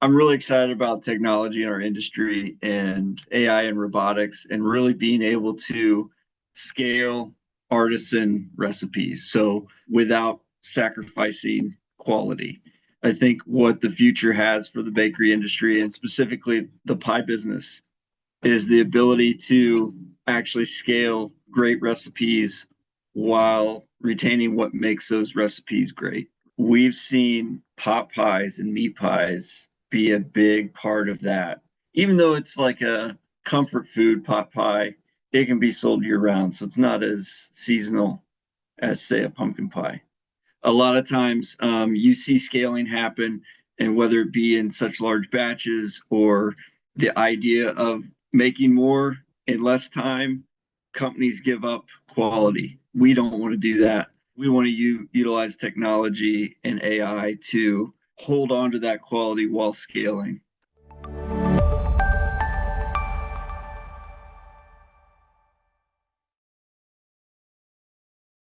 I'm really excited about technology in our industry and AI and robotics and really being able to scale artisan recipes. So without sacrificing quality. I think what the future has for the bakery industry and specifically the pie business is the ability to actually scale great recipes while retaining what makes those recipes great. We've seen pot pies and meat pies be a big part of that. Even though it's like a comfort food pot pie, it can be sold year round. So it's not as seasonal as, say, a pumpkin pie. A lot of times you see scaling happen, and whether it be in such large batches or the idea of making more in less time, companies give up quality. We don't want to do that. We want to utilize technology and AI to hold on to that quality while scaling.